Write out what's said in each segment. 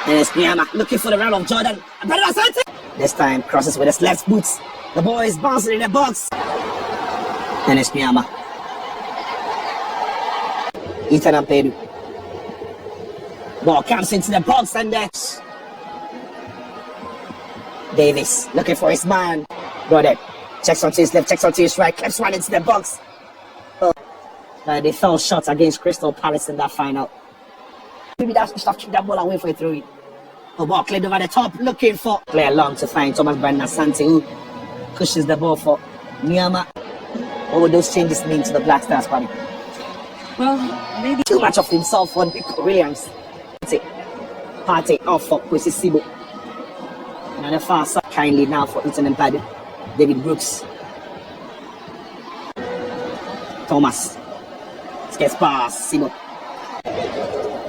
And it's Miyama looking for the round of Jordan. This time crosses with his left boots. The ball is bouncing in the box. And it's Miyama. Ethan and Pedro. Ball comes into the box and that's Davis looking for his man. Got it. Checks onto his left, checks onto his right, clips one into the box. Oh. They fell short against Crystal Palace in that final. Maybe that's stuff, keep that ball away for a throw. The ball cleared over the top, looking for player long to find Thomas Brandon Asante, who cushions the ball for Miyama. What would those changes mean to the Black Stars, Paddy? Well, maybe too much of himself on Nico Williams. Party off for Kwesi Sibo. Another far side kindly now for Ethan and Paddy. David Brooks. Thomas. Gets past Sibo.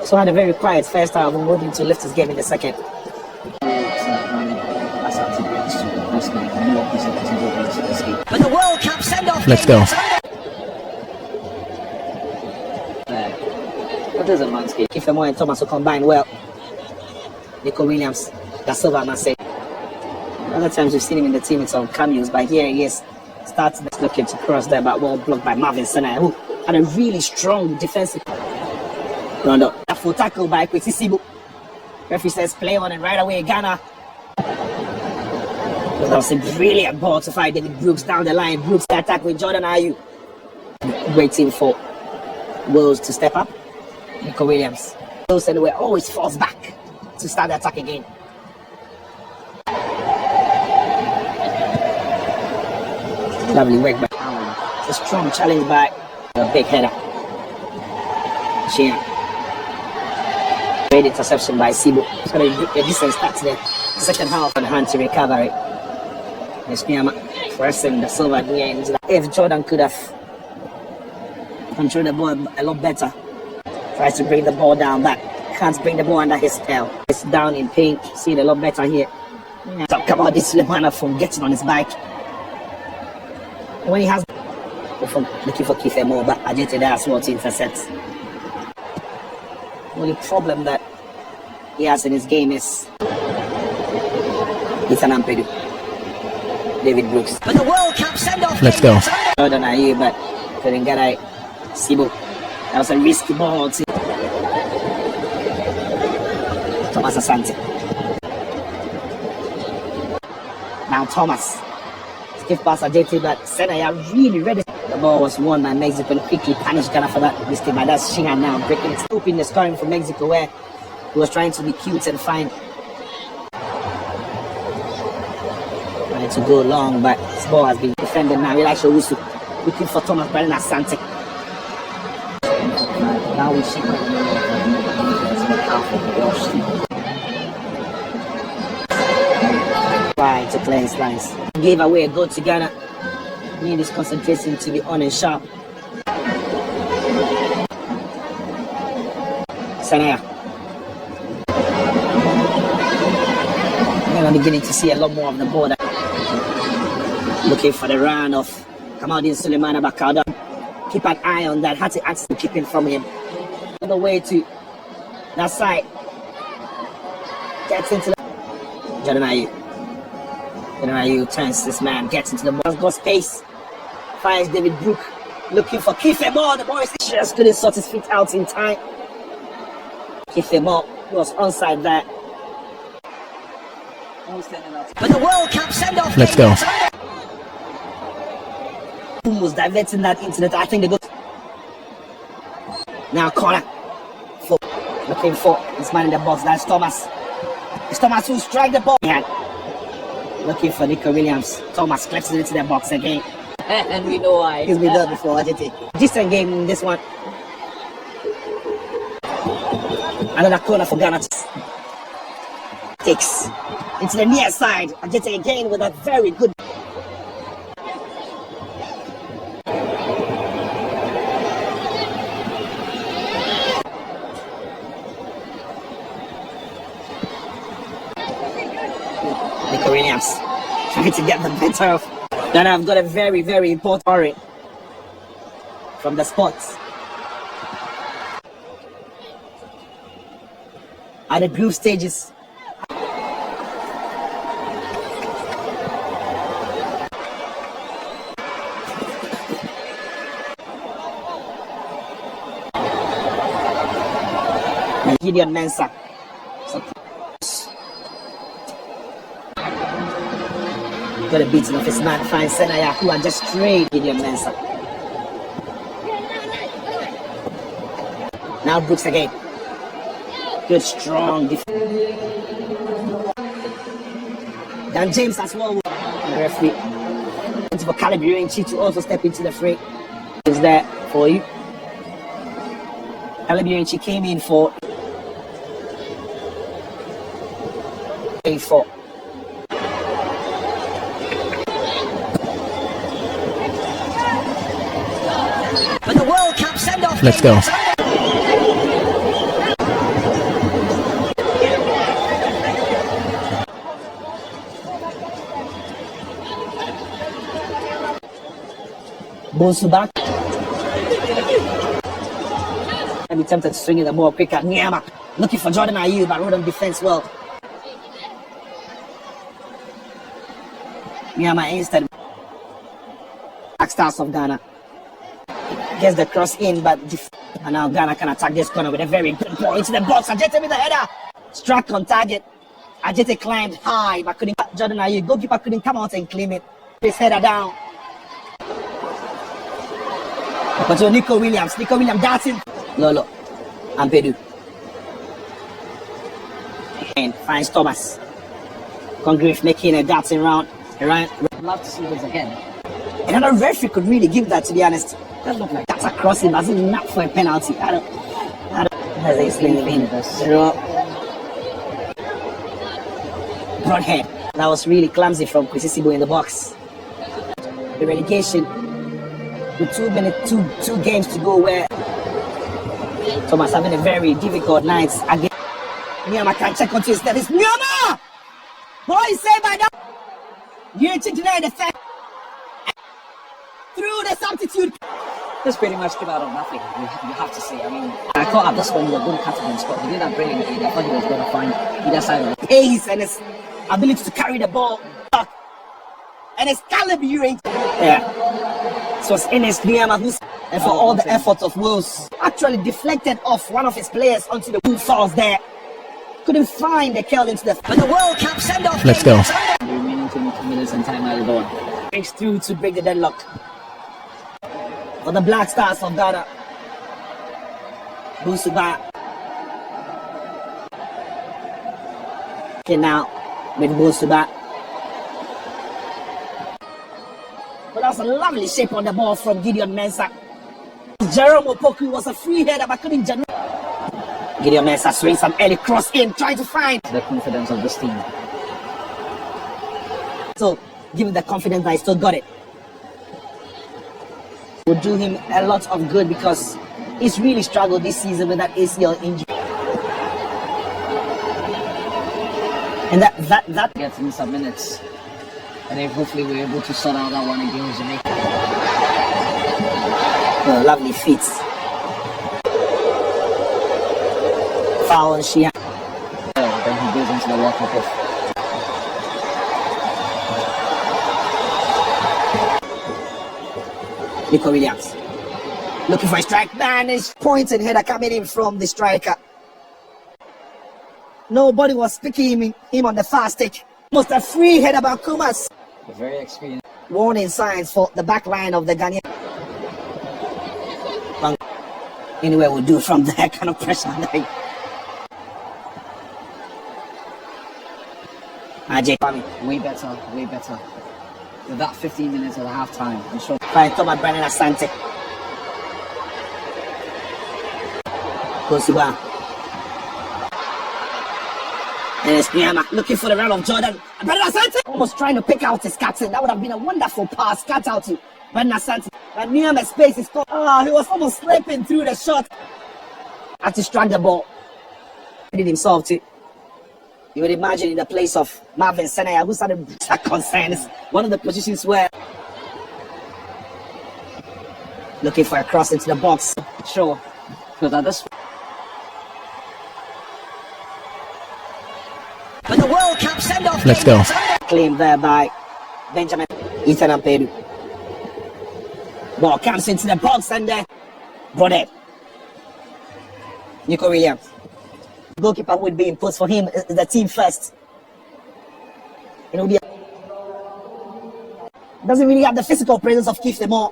So had a very quiet first half and moving to lift his game in the second. But the World Cup send-off. Let's go. What is a man's game? Kifemo and Thomas will combine well. Nico Williams, Da Silva, I must say. Other times we've seen him in the team in some cameos, but here he is. Starts looking to cross there, but well blocked by Marvin Senna, who had a really strong defensive round. A full tackle by Kwesi Sibo. Referee says play on and right away Ghana. That was a brilliant ball to fight David Brooks down the line. Brooks attack with Jordan Ayew. Waiting for Wills to step up. Nico Williams. Wills and we're always forced back to start the attack again. Lovely work by Allen. It's a strong challenge by a big header. Sheehan. Great interception by Sibo. It's got a decent start to the second half on hand to recover it. It's Miyama pressing the silver near into that. If Jordan could have controlled the ball a lot better, tries to bring the ball down back. Can't bring the ball under his tail. It's down in pink. See it a lot better here. Talk about this Sulemana from getting on his bike. When he has from looking for Kifemo, but Ajete there as well to intercept. The only problem that he has in his game is Ethan and Pedro. David Brooks. But the World Cup send-off. Let's go. Jordan Ayew, but couldn't get a Sibo. That was a risky ball to Thomas Asante. Now Thomas. Skip past Ajete, but Senna really ready. The ball was won by Mexico and quickly punished Ghana for that mistake. But that's Sheehan now breaking it, opening the scoring for Mexico, where he was trying to be cute and fine. Trying to go long, but this ball has been defended now. Elisha Owusu looking for Thomas Brandon Asante. Now we see trying to clear his lines. Gave away a goal to Ghana. Need his concentration to be on and sharp. Sanaya. I'm beginning to see a lot more of the ball. Looking for the run of Kamaldeen Sulemana Bakauda. Keep an eye on that. Had to actually keep it from him. On the way to that side. Gets into the Jordan Ayew. Jordan Ayew turns this man, gets into the ball. Got space. Finds David Brook. Looking for Kifemo. The boys just couldn't sort his feet out in time. Kifemo was onside there. But the World Cup send-off. Let's go. Who was diverting that into the I think they go. Now corner. Looking for this man in the box. That's Thomas. It's Thomas who strike the ball. Yeah. Looking for Nico Williams. Thomas clips it into the box again. and we know why. He's been done before, Ajete. Decent game in this one. Another corner for Ghana. Takes into the near side. Ajete again with a very good. Nico Williams trying to get the better of. Then I've got a very, very important story from the spots. at the group stages. Gideon Mensah. Got a beating of his man, fine Senaya, who had just trained Gideon Mensah. Now Brooks again. Good, strong defense. Dan James as well. Referee. For Calibre to also step into the fray. Is there for you? Calibre came in for A4. But the World Cup send-off. Let's go. Bonsuba. I'd be tempted to swing in the ball quicker. Nyama looking for Jordan Ayew, but rode on defense well. Nyama instead. Black Stars of Ghana gets the cross in, but and now Ghana can attack this corner with a very good ball into the box. Ajete with the header, struck on target. Ajete climbed high, but couldn't. Jordan Ayew, goalkeeper couldn't come out and claim it. His header down. But so Nico Williams darting. Lolo and Pedu. And finds Thomas. Congreve making a darting round. I'd love to see this again. Another referee could really give that, to be honest. That look like that's a crossing, but it's not for a penalty. I don't how they explain this. Broadhead. That was really clumsy from Kwesisibo in the box. The relegation with 2 minutes, two games to go, where Thomas having a very difficult night again. Nyama can check onto his step. It's Nyama! What is said by that? You deny the fact through the substitute. This pretty much came out of nothing. You have to say. I mean, I thought at this point we were going to cut it on spot. He did that brilliantly. I thought he was going to find either side of it. Pace and his ability to carry the ball, and his caliber. Yeah. So it's Enes Nyama who's, and for all the effort of Wolves, actually deflected off one of his players onto the blue falls there. Couldn't find the curl into the. But the World Cup send-off. Let's go. The remaining 22 minutes and time are gone. Breaks through to break the deadlock for the Black Stars of Ghana. Bonsuba. Okay, now with Bonsuba. But that's a lovely shape on the ball from Gideon Mensah. Jerome Opoku was a free header, but couldn't generate. Gideon Mensah swings some early cross in, trying to find The confidence of this team. so give him the confidence that he still got it. Would do him a lot of good because he's really struggled this season with that ACL injury. And that Gets in some minutes. And then hopefully we're able to sort out that one against Jamaica. lovely feet. Foul and she. Then he goes into the World Cup with. Nico Williams looking for a strike. Man, his pointed header coming in from the striker. Nobody was picking him on the fast stick. Almost a free header by Kumas. Very experienced. Warning signs for the back line of the Ghanaian. Anywhere will do from that kind of pressure. Ajay Kwame. Way better, way better. With that 15 minutes at the half time, I'm sure. Fine, Thomas Brennan Asante. Bonsuba. And it's Nyama looking for the run of Jordan. Brennan Asante almost trying to pick out his captain. That would have been a wonderful pass. Cut out to Brennan Asante. But Nyama's space is caught. Oh, he was almost slipping through the shot. Had to strike the ball. He did himself too. You would imagine in the place of Marvin Senaya, who started that concerns. One of the positions where looking for a cross into the box. Sure. Because at this But the World Cup send-off. Let's go. Claim there by Benjamin Ethan Ampedu. Ball comes into the box and brought it. Nico Williams. Goalkeeper would be imposed for him, the team first. It will be doesn't really have the physical presence of Keith Lemore.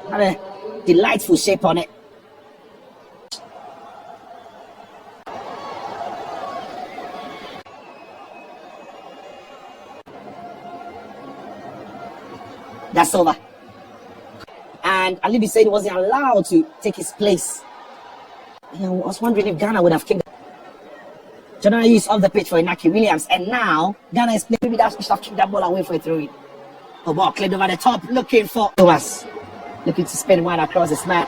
Had a delightful shape on it. That's over. And Alibi said he wasn't allowed to take his place. I was wondering if Ghana would have kicked. General use off the pitch for Inaki Williams, and now Ghana is playing. Maybe that should have kicked that ball away for a throw-in. The ball cleared over the top, looking for Thomas. Looking to spin one across his man.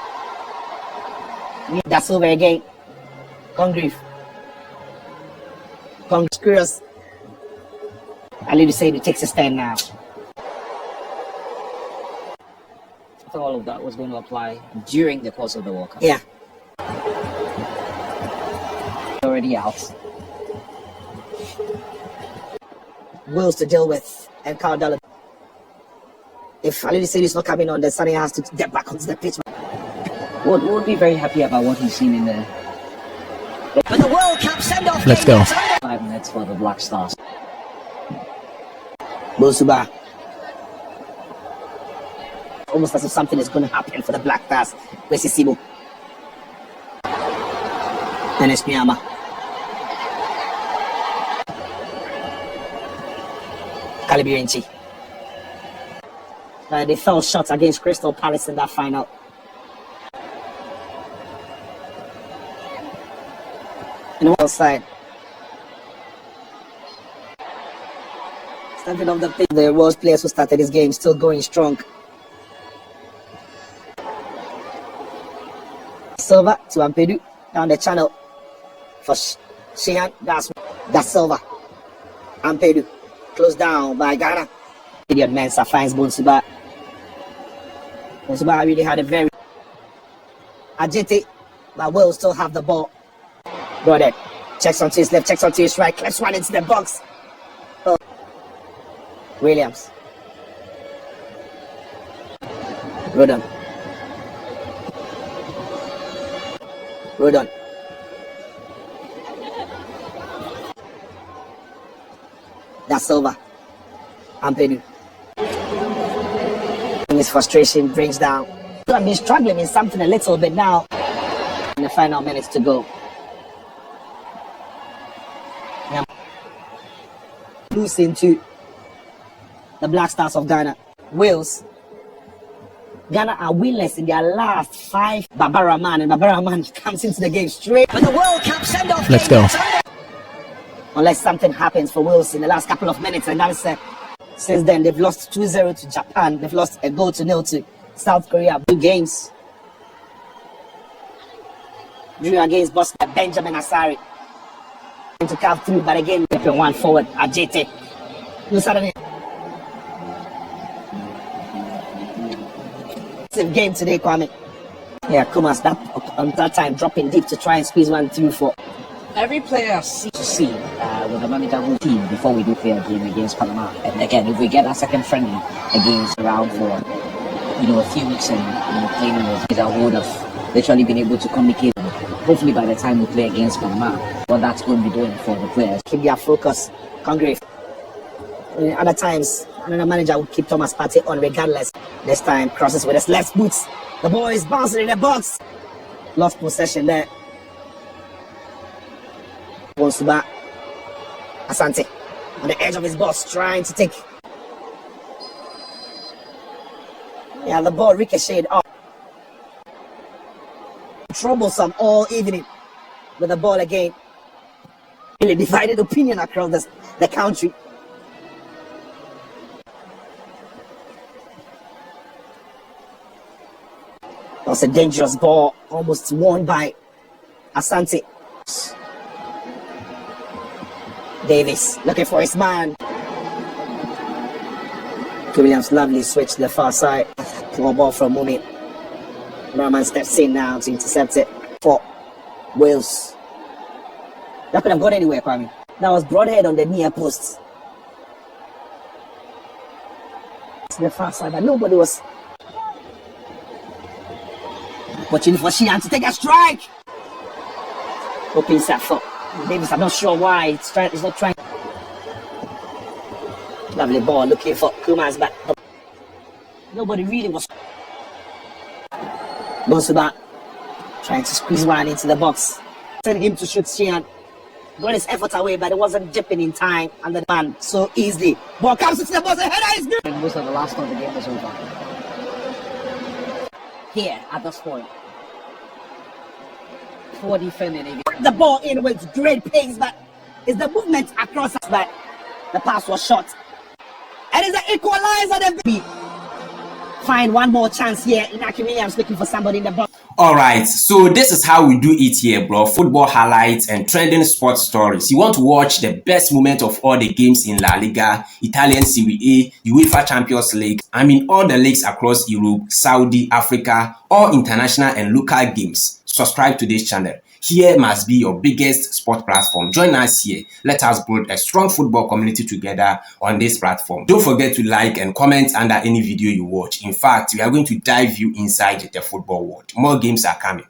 That's over again. Congreve. Congreve. Alibi said he takes a stand now. I thought all of that was going to apply during the course of the World Cup. Yeah. Already out. Wills to deal with and Carl Dallin. If Alibi said he's not coming on, then Sunny has to get back onto the pitch. Would be very happy about what he's seen in there. But the World Cup send-off. Let's go. 5 minutes for the Black Stars. Bosuba. Almost as if something is going to happen for the Black Stars. Where's Sibo? Dennis Miyama. Calibirenchi. They fell short against Crystal Palace in that final. And one side. Starting off the pitch, the World players who started this game still going strong. Silva to Ampedu down the channel for Sheehan. That's Silva. Ampedu closed down by Ghana. Idiot Mensah finds Bonsuba. Bonsuba really had a very agitated, but will still have the ball. Got it. Checks onto his left, checks onto his right, clips one into the box. Oh. Williams. Rodon. Rodon. That's over. Ampedu. His frustration brings down. I've been struggling in something a little bit now. In the final minutes to go. Loose into the Black Stars of Ghana. Wales. Ghana are winless in their last 5. Barbara Man, and Barbara Man comes into the game straight. But the World Cup send-off. Let's go. Unless something happens for Wales in the last couple of minutes, and that's since then they've lost 2-0 to Japan. They've lost a goal to nil to South Korea. 2 games. Drew against Bosnia, Benjamin Asari. To carve through, but again, one forward, Ajete. Same game today, Kwame. Yeah, Kumas that time dropping deep to try and squeeze one through for. Every player sees to see with the manager whole team before we do play a game against Panama. And again, if we get a second friendly against around for a few weeks and playing with I would have literally been able to communicate. Hopefully by the time we play against Panama, what that's going to be doing for the players. Keep their focus. Congreve. Other times, another manager would keep Thomas Partey on regardless. This time, crosses with his left boots. The ball is bouncing in the box. Lost possession there. Bonsuba. Asante. On the edge of his box, trying to take. Yeah, the ball ricocheted off. Troublesome all evening with the ball again. Really divided opinion across the country. That was a dangerous ball, almost won by Asante. Davis looking for his man. Williams lovely switch to the far side. Poor ball from Mumi. Rahman steps in now to intercept it for Wales. That could have gone anywhere, Kwame. That was broadhead on the near post. To the far side, but nobody was watching for Sheehan to take a strike. Open set for Davis. I'm not sure why it's not trying. Lovely ball looking for Kuma's back. Nobody really was. Bonsuba trying to squeeze one into the box. Sending him to shoot Sheehan. Got his effort away, but it wasn't dipping in time under the man so easily. Ball comes into the box, the header is good. And most of the last one, the game was over. Here at this point, poor defending. The ball in with great pace, but it's the movement across us. But the pass was short. And it's the equalizer. The find one more chance here. Inaki Williams looking for somebody in the box. Alright, so this is how we do it here, bro. Football highlights and trending sports stories. You want to watch the best moment of all the games in La Liga, Italian Serie A, UEFA Champions League, all the leagues across Europe, Saudi, Africa, all international and local games. Subscribe to this channel. Here must be your biggest sport platform. Join us here. Let us build a strong football community together on this platform. Don't forget to like and comment under any video you watch. In fact, we are going to dive you inside the football world. More games are coming.